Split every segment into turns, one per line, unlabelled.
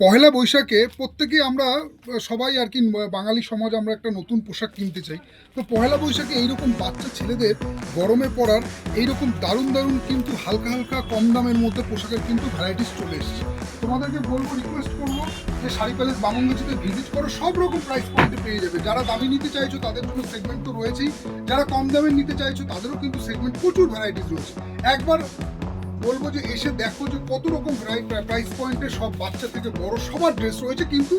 পহেলা বৈশাখে প্রত্যেকেই আমরা সবাই আর কি বাঙালি সমাজ আমরা একটা নতুন পোশাক কিনতে চাই। তো পহেলা বৈশাখে এইরকম বাচ্চা ছেলেদের গরমে পড়ার এইরকম দারুণ দারুণ কিন্তু হালকা হালকা কম দামের মধ্যে পোশাকের কিন্তু ভ্যারাইটিস চলে এসছে। তোমাদেরকে বলবো, রিকোয়েস্ট করবো যে শাড়ি প্যালেস বামুনগাছিতে ভিজিট করো, সব রকম প্রাইস পয়েন্টে পেয়ে যাবে। যারা দামি নিতে চাইছো তাদের জন্য সেগমেন্ট তো রয়েছেই, যারা কম দামের নিতে চাইছো তাদেরও কিন্তু সেগমেন্ট প্রচুর ভ্যারাইটিস রয়েছে। একবার বলবো যে এসে দেখো যে কত রকম প্রাইস পয়েন্টে সব বাচ্চা থেকে বড় সবার ড্রেস রয়েছে, কিন্তু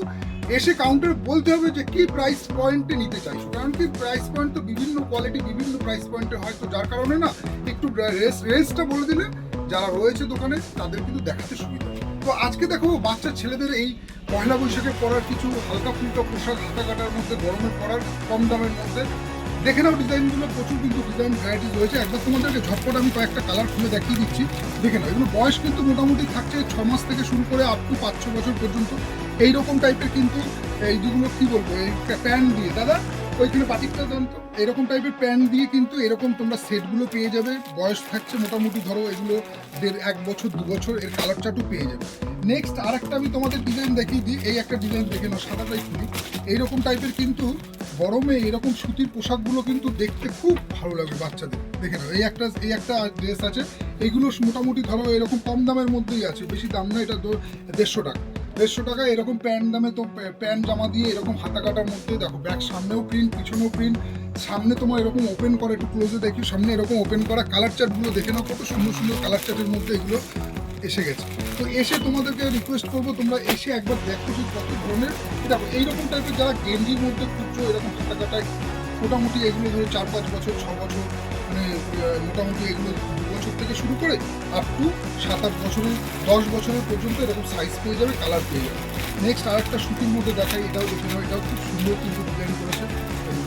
এসে কাউন্টারে বলতে হবে যে কি প্রাইস পয়েন্টে নিতে চাইছো, কারণ কি প্রাইস পয়েন্ট তো বিভিন্ন কোয়ালিটি বিভিন্ন প্রাইস পয়েন্টে হয়, তো যার কারণে না একটু রেঞ্জটা বলে দিলে যারা রয়েছে দোকানে তাদের কিন্তু দেখাতে সুবিধা। তো আজকে দেখো বাচ্চা ছেলেদের এই পয়লা বৈশাখে পরার কিছু হালকা ফুলকা পোশাক, হাতা কাটার মধ্যে, গরমে পরার কম দামের মধ্যে। দেখে নাও ডিজাইনগুলো, প্রচুর কিন্তু ডিজাইন ভ্যারাইটিস রয়েছে। একবার তোমাদেরকে ঝটপট আমি কয়েকটা কালার খুলে দেখিয়ে দিচ্ছি, দেখে নাও। এগুলো বয়স কিন্তু মোটামুটি থাকছে 6 মাস থেকে শুরু করে আপ টু 5-6 বছর পর্যন্ত। এইরকম টাইপের কিন্তু এই যেগুলো কী বলবো, এই প্যান্ট দিয়ে, দাদা ওইখানে বাটিকটা দেন তো, এরকম টাইপের প্যান্ট দিয়ে কিন্তু এরকম তোমরা সেটগুলো পেয়ে যাবে। বয়স থাকছে মোটামুটি ধরো এগুলো 1.5 বছর 2 বছর, এর কালার চার্টও পেয়ে যাবে। নেক্সট আরেকটা আমি তোমাদের ডিজাইন দেখিয়ে দিই। এই একটা ডিজাইন দেখে নাও, সাদাটাই খুলি। এইরকম টাইপের কিন্তু গরমে এরকম সুতির পোশাকগুলো কিন্তু দেখতে খুব ভালো লাগবে বাচ্চাদের। দেখে নাও, এই একটা ড্রেস আছে। এইগুলো মোটামুটি ধরো এরকম কম দামের মধ্যেই আছে, বেশি দাম না। এটা তো 150 টাকা, 150 টাকা এরকম প্যান্ট দামে। তো প্যান্ট জামা দিয়ে এরকম হাতা কাটার মধ্যে দেখো, ব্যাক সামনেও প্রিন্ট পিছনেও প্রিন্ট। সামনে তোমার এরকম ওপেন করা, একটু ক্লোজে দেখি, সামনে এরকম ওপেন করা। কালার চার্টগুলো দেখে নাও, কত সুন্দর সুন্দর কালার চার্টের মধ্যে এগুলো এসে গেছে। তো এসে তোমাদেরকে রিকোয়েস্ট করবো তোমরা এসে একবার দেখো যে কত ধরনের। দেখো এইরকম টাইপের যারা গেঞ্জির মধ্যে খুঁজছো, এরকম হাতা কাটায় মোটামুটি এগুলো ধরো 4-5 বছর 6 বছর, মানে মোটামুটি এগুলো 2 বছর থেকে শুরু করে আপ টু 7-8 বছরের 10 বছরের পর্যন্ত এরকম সাইজ পেয়ে যাবে, কালার পেয়ে যাবে। নেক্সট আরেকটা সুতির মধ্যে দেখাই, এটাও দেখে নাও। এটাও খুব সুন্দর কিন্তু ডিজাইন করেছে,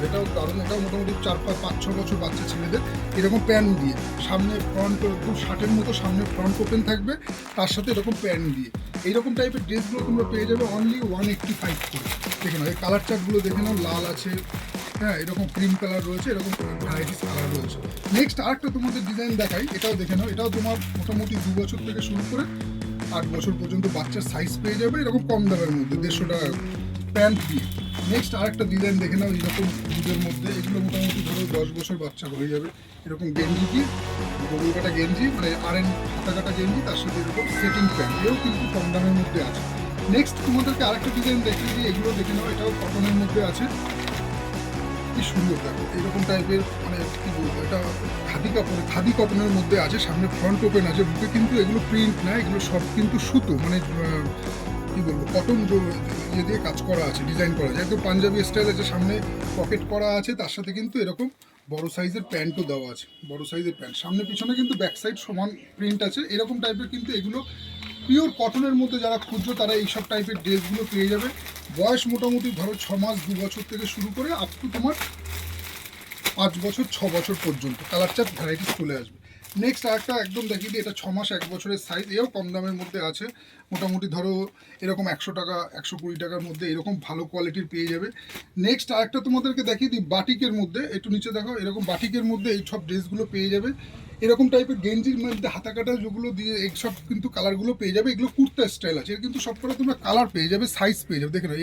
এটাও দারুণ। এটাও মোটামুটি 4-5-6 বছর বাচ্চা ছেলেদের এরকম প্যান্ট দিয়ে, সামনে ফ্রন্ট খুব শার্টের মতো সামনে ফ্রন্ট ওপেন থাকবে, তার সাথে এরকম প্যান্ট দিয়ে এইরকম টাইপের ড্রেসগুলো তোমরা পেয়ে যাবে অনলি 185 করে। দেখে নাও এই কালার চার্টগুলো দেখে নাও, লাল আছে, হ্যাঁ এরকম ক্রিম কালার রয়েছে, এরকম ভ্যারাইটিস কালার রয়েছে। নেক্সট আরেকটা তোমাদের ডিজাইন দেখাই, এটাও দেখে নাও। এটাও তোমার মোটামুটি 2 বছর থেকে শুরু করে 8 বছর পর্যন্ত বাচ্চার সাইজ পেয়ে যাবে, এরকম কম দামের মধ্যে 150 টাকা প্যান্ট দিয়ে। নেক্সট আরেকটা ডিজাইন দেখে নাও, এরকম দুধের মধ্যে। এগুলো মোটামুটি ধরো 10 বছর বাচ্চা হয়ে যাবে, এরকম গেঞ্জি দিয়ে গরুর কাটা গেঞ্জি, মানে হাতা কাটা গেঞ্জি, তার সাথে এরকম সেটিং প্যান্ট, এও কিন্তু কম দামের মধ্যে আছে। নেক্সট তোমাদেরকে আরেকটা ডিজাইন দেখিয়ে দিই, এগুলো দেখে নাও। এটাও কটনের মধ্যে আছে, কি সুন্দর দেখো এরকম টাইপের, মানে কি বলবো, এটা খাদি কটনের মধ্যে আছে। সামনে ফ্রন্ট ওপেন আছে, বুকে কিন্তু এগুলো প্রিন্ট না, এগুলো সব কিন্তু সুতো, মানে কি বলবো, কটন ইয়ে দিয়ে কাজ করা আছে, ডিজাইন করা আছে, একদম পাঞ্জাবি স্টাইল আছে। সামনে পকেট করা আছে, তার সাথে কিন্তু এরকম বড় সাইজের প্যান্টও দেওয়া আছে, বড় সাইজের প্যান্ট। সামনে পিছনে কিন্তু ব্যাক সাইড সমান প্রিন্ট আছে। এরকম টাইপের কিন্তু এগুলো পিওর কটনের মধ্যে যারা খুঁজছো তারা এইসব টাইপের ড্রেসগুলো পেয়ে যাবে। বয়স মোটামুটি ধরো 6 মাস 2 বছর থেকে শুরু করে আপ টু তোমার 5 বছর 6 বছর পর্যন্ত কালার চার্ট ভ্যারাইটিস চলে আসবে। নেক্সট আরেকটা একদম দেখিয়ে দিই, এটা 6 মাস 1 বছরের সাইজ, এও কম দামের মধ্যে আছে। মোটামুটি ধরো এরকম 100 টাকা 120 টাকার মধ্যে এরকম ভালো কোয়ালিটির পেয়ে যাবে। নেক্সট আরেকটা তোমাদেরকে দেখিয়ে দিই বাটিকের মধ্যে, একটু নিচে দেখো, এরকম বাটিকের মধ্যে এই সব ড্রেসগুলো পেয়ে যাবে। এরকম টাইপের গেঞ্জির মধ্যে হাতা কাটা যেগুলো দিয়ে এইসব কিন্তু কালারগুলো পেয়ে যাবে। এগুলো কুর্তা স্টাইল আছে, এর কিন্তু সব করে তোমরা কালার পেয়ে যাবে, সাইজ পেয়ে যাবে। দেখে নাও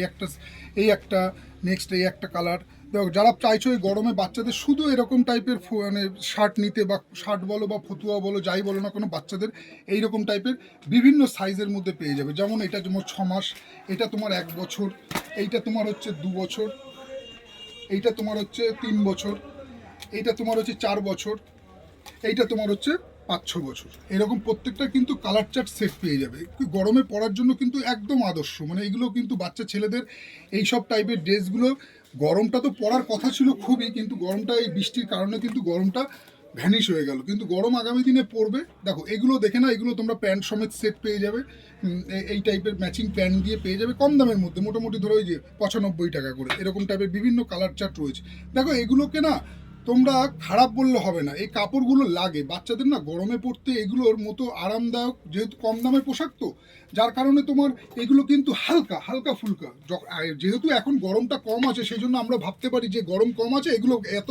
এই একটা নেক্সট এই একটা কালার। দেখো যারা চাইছো এই গরমে বাচ্চাদের শুধু এরকম টাইপের মানে শার্ট নিতে, বা শার্ট বলো বা ফতুয়া বলো, যাই বলো না কোনো, বাচ্চাদের এইরকম টাইপের বিভিন্ন সাইজের মধ্যে পেয়ে যাবে। যেমন এটা তোমার 6 মাস, এটা তোমার 1 বছর, এইটা তোমার হচ্ছে 2 বছর, এইটা তোমার হচ্ছে 3 বছর, এইটা তোমার হচ্ছে 4 বছর, এইটা তোমার হচ্ছে 5-6 বছর। এরকম প্রত্যেকটা কিন্তু কালার চার্ট সেট পেয়ে যাবে। গরমে পরার জন্য কিন্তু একদম আদর্শ, মানে এগুলো কিন্তু বাচ্চা ছেলেদের এইসব টাইপের ড্রেসগুলো, গরমটা তো পরার কথা ছিল খুবই, কিন্তু গরমটা এই বৃষ্টির কারণে কিন্তু গরমটা ভ্যানিশ হয়ে গেল, কিন্তু গরম আগামী দিনে পড়বে। দেখো এগুলো দেখে না, এগুলো তোমরা প্যান্ট সমেত সেট পেয়ে যাবে। এই টাইপের ম্যাচিং প্যান্ট দিয়ে পেয়ে যাবে কম দামের মধ্যে, মোটামুটি ধরো ওই যে 95 টাকা করে, এরকম টাইপের বিভিন্ন কালার চার্ট রয়েছে। দেখো এগুলোকে না তোমরা খারাপ বললে হবে না, এই কাপড়গুলো লাগে বাচ্চাদের না গরমে পড়তে, এগুলোর মতো আরামদায়ক, যেহেতু কম দামের পোশাক তো, যার কারণে তোমার এগুলো কিন্তু হালকা হালকা ফুলকা। যেহেতু এখন গরমটা কম আছে সেই জন্য আমরা ভাবতে পারি যে গরম কম আছে, এগুলো এত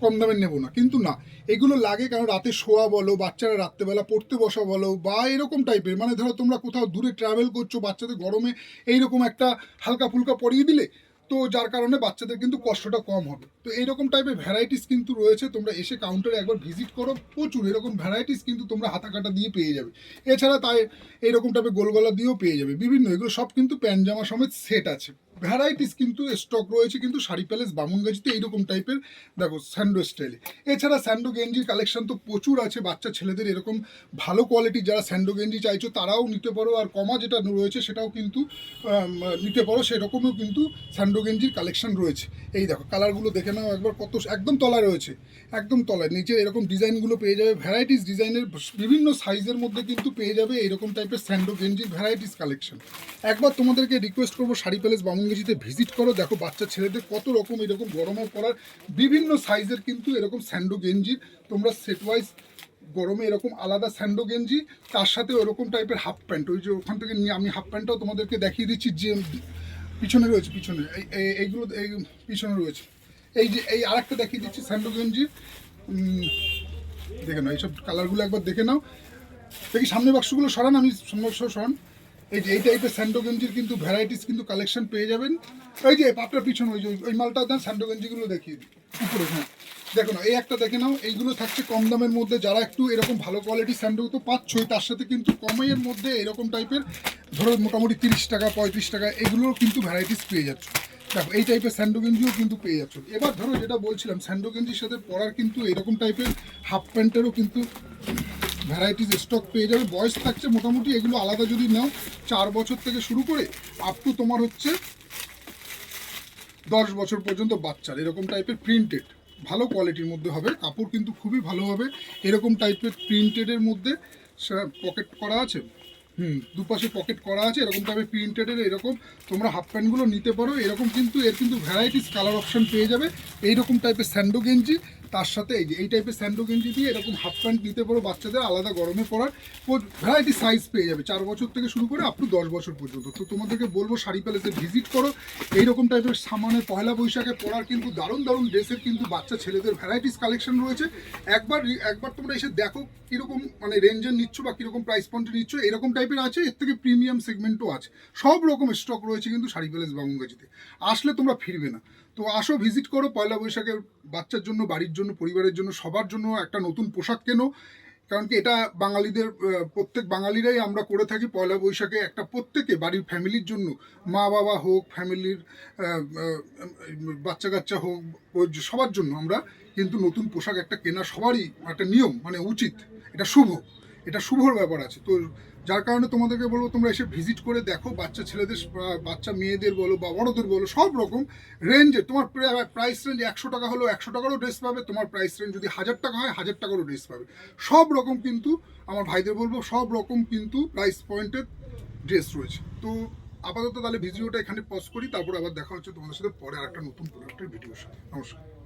কম দামের নেবো না, কিন্তু না, এগুলো লাগে। কারণ রাতে শোয়া বলো, বাচ্চারা রাত্রেবেলা পড়তে বসা বলো, বা এরকম টাইপের, মানে ধরো তোমরা কোথাও দূরে ট্রাভেল করছো, বাচ্চাদের গরমে এইরকম একটা হালকা ফুলকা পরিয়ে দিলে, তো যার কারণে বাচ্চাদের কিন্তু কষ্টটা কম হবে। তো এইরকম টাইপের ভ্যারাইটিস কিন্তু রয়েছে, তোমরা এসে কাউন্টারে একবার ভিজিট করো, প্রচুর এরকম ভ্যারাইটিস কিন্তু তোমরা হাতা কাটা দিয়ে পেয়ে যাবে। এছাড়া তাই এইরকম টাইপের গোলগলা দিয়েও পেয়ে যাবে বিভিন্ন, এগুলো সব কিন্তু প্যান্ট জামা সমেত সেট আছে। ভ্যারাইটিস কিন্তু স্টক রয়েছে কিন্তু শাড়ি প্যালেস বামুনগাছিতে এইরকম টাইপের, দেখো স্যান্ডো স্টাইলে। এছাড়া স্যান্ডো গেঞ্জির কালেকশন তো প্রচুর আছে বাচ্চা ছেলেদের, এরকম ভালো কোয়ালিটির যারা স্যান্ডো গেঞ্জি চাইছো তারাও নিতে পারো, আর কমা যেটা রয়েছে সেটাও কিন্তু নিতে পারো, সেরকমও কিন্তু স্যান্ডো গেঞ্জির কালেকশন রয়েছে। এই দেখো কালারগুলো দেখে নাও একবার, কত একদম তলায় রয়েছে, একদম তলায় নিচে এরকম ডিজাইনগুলো পেয়ে যাবে, ভ্যারাইটিস ডিজাইনের বিভিন্ন সাইজের মধ্যে কিন্তু পেয়ে যাবে এইরকম টাইপের স্যান্ডো গেঞ্জির ভ্যারাইটিস কালেকশন। একবার তোমাদেরকে রিকোয়েস্ট করবো শাড়ি প্যালেস বামুনগাছিতে ভিজিট করো, দেখো বাচ্চা ছেলেদের কত রকম এরকম গরমে পরার বিভিন্ন সাইজের কিন্তু এরকম স্যান্ডো গেঞ্জির তোমরা সেট ওয়াইজ, গরমে এরকম আলাদা স্যান্ডো গেঞ্জি, তার সাথে ওরকম টাইপের হাফ প্যান্ট, ওই যে ওখান থেকে নিয়ে আমি হাফ প্যান্টটাও তোমাদেরকে দেখিয়ে দিচ্ছি, যে পিছনে রয়েছে, পিছনে এইগুলো এই পিছনে রয়েছে, এই যে এই আরেকটা দেখিয়ে দিচ্ছি স্যান্ডো গেঞ্জি, দেখে নাও এইসব কালারগুলো একবার দেখে নাও। দেখি সামনে বাক্সগুলো সরান, আমি সামনে বাক্স সরান। এই যে এই টাইপের স্যান্ডো গেঞ্জির কিন্তু ভ্যারাইটিস কিন্তু কালেকশন পেয়ে যাবেন। ওই যে পাপটার পিছনে ওই যে ওই মালটা দেন, স্যান্ডো গেঞ্জিগুলো দেখিয়ে দিই উপরে। হ্যাঁ দেখো না, এই একটা দেখে নাও, এইগুলো থাকছে কম দামের মধ্যে, যারা একটু এরকম ভালো কোয়ালিটির স্যান্ডো তো পাচ্ছই, তার সাথে কিন্তু কমের মধ্যে এরকম টাইপের ধরো মোটামুটি 30 টাকা 35 টাকা এগুলোও কিন্তু ভ্যারাইটিস পেয়ে যাচ্ছ। দেখো এই টাইপের স্যান্ডো গেঞ্জিও কিন্তু পেয়ে যাচ্ছ। এবার ধরো যেটা বলছিলাম, স্যান্ডো গেঞ্জির সাথে পরার কিন্তু এরকম টাইপের হাফ প্যান্টেরও কিন্তু ভ্যারাইটিস স্টক পেয়ে যাবে। বয়স থাকছে মোটামুটি এগুলো আলাদা যদি নাও 4 বছর থেকে শুরু করে আপ টু তোমার হচ্ছে 10 বছর পর্যন্ত বাচ্চার, এরকম টাইপের প্রিন্টেড ভালো কোয়ালিটির মধ্যে হবে, কাপড় কিন্তু খুবই ভালো হবে। এরকম টাইপের প্রিন্টেডের মধ্যে পকেট করা আছে, দুপাশে পকেট করা আছে, এরকম টাইপের প্রিন্টেডের এরকম তোমরা হাফ প্যান্টগুলো নিতে পারো। এরকম কিন্তু এর কিন্তু ভ্যারাইটিস কালার অপশন পেয়ে যাবে। এইরকম টাইপের স্যান্ডো গেঞ্জি, তার সাথে এই যে এই টাইপের স্যান্ডো গেঞ্জি দিয়ে এরকম হাফ প্যান্ট নিতে পারো বাচ্চাদের, আলাদা গরমে পরার ভ্যারাইটি সাইজ পেয়ে যাবে 4 বছর থেকে শুরু করে আপ টু 10 বছর পর্যন্ত। তো তোমাদেরকে বলবো শাড়ি প্যালেসে ভিজিট করো। এইরকম টাইপের সামানে পয়লা বৈশাখে পরার কিন্তু দারুণ দারুণ ড্রেসের কিন্তু বাচ্চা ছেলেদের ভ্যারাইটিস কালেকশন রয়েছে। একবার তোমরা এসে দেখো কীরকম মানে রেঞ্জের নিচ্ছ বা কীরকম প্রাইস পয়েন্টে নিচ্ছ। এরকম টাইপের আছে, এর থেকে প্রিমিয়াম সেগমেন্টও আছে, সব রকম স্টক রয়েছে কিন্তু শাড়ি প্যালেস বামুনগাছিতে। আসলে তোমরা ফিরবে না। তো আসো ভিজিট করো, পয়লা বৈশাখের বাচ্চার জন্য, বাড়ির জন্য, পরিবারের জন্য, সবার জন্য একটা নতুন পোশাক কেনো। কারণ কি এটা বাঙালিদের, প্রত্যেক বাঙালিরাই আমরা করে থাকি পয়লা বৈশাখে একটা, প্রত্যেকে বাড়ির ফ্যামিলির জন্য, মা বাবা হোক, ফ্যামিলির বাচ্চা কাচ্চা হোক, সবার জন্য আমরা কিন্তু নতুন পোশাক একটা কেনা সবারই একটা নিয়ম, মানে উচিত, এটা শুভ, এটা শুভর ব্যাপার আছে। তো যার কারণে তোমাদেরকে বলবো তোমরা এসে ভিজিট করে দেখো, বাচ্চা ছেলেদের, বাচ্চা মেয়েদের বলো বা বড়দের বলো, সব রকম রেঞ্জে তোমার প্রাইস রেঞ্জ 100 টাকা হলেও 100 টাকারও ড্রেস পাবে, তোমার প্রাইস রেঞ্জ যদি 1000 টাকা হয় 1000 টাকারও ড্রেস পাবে। সব রকম কিন্তু আমার ভাইদের বলবো, সব রকম কিন্তু প্রাইস পয়েন্টের ড্রেস রয়েছে। তো আপাতত তাহলে ভিডিওটা এখানে পজ করি, তারপর আবার দেখা হচ্ছে তোমাদের সাথে পরে আর একটা নতুন প্রোডাক্টের ভিডিওর সাথে। নমস্কার।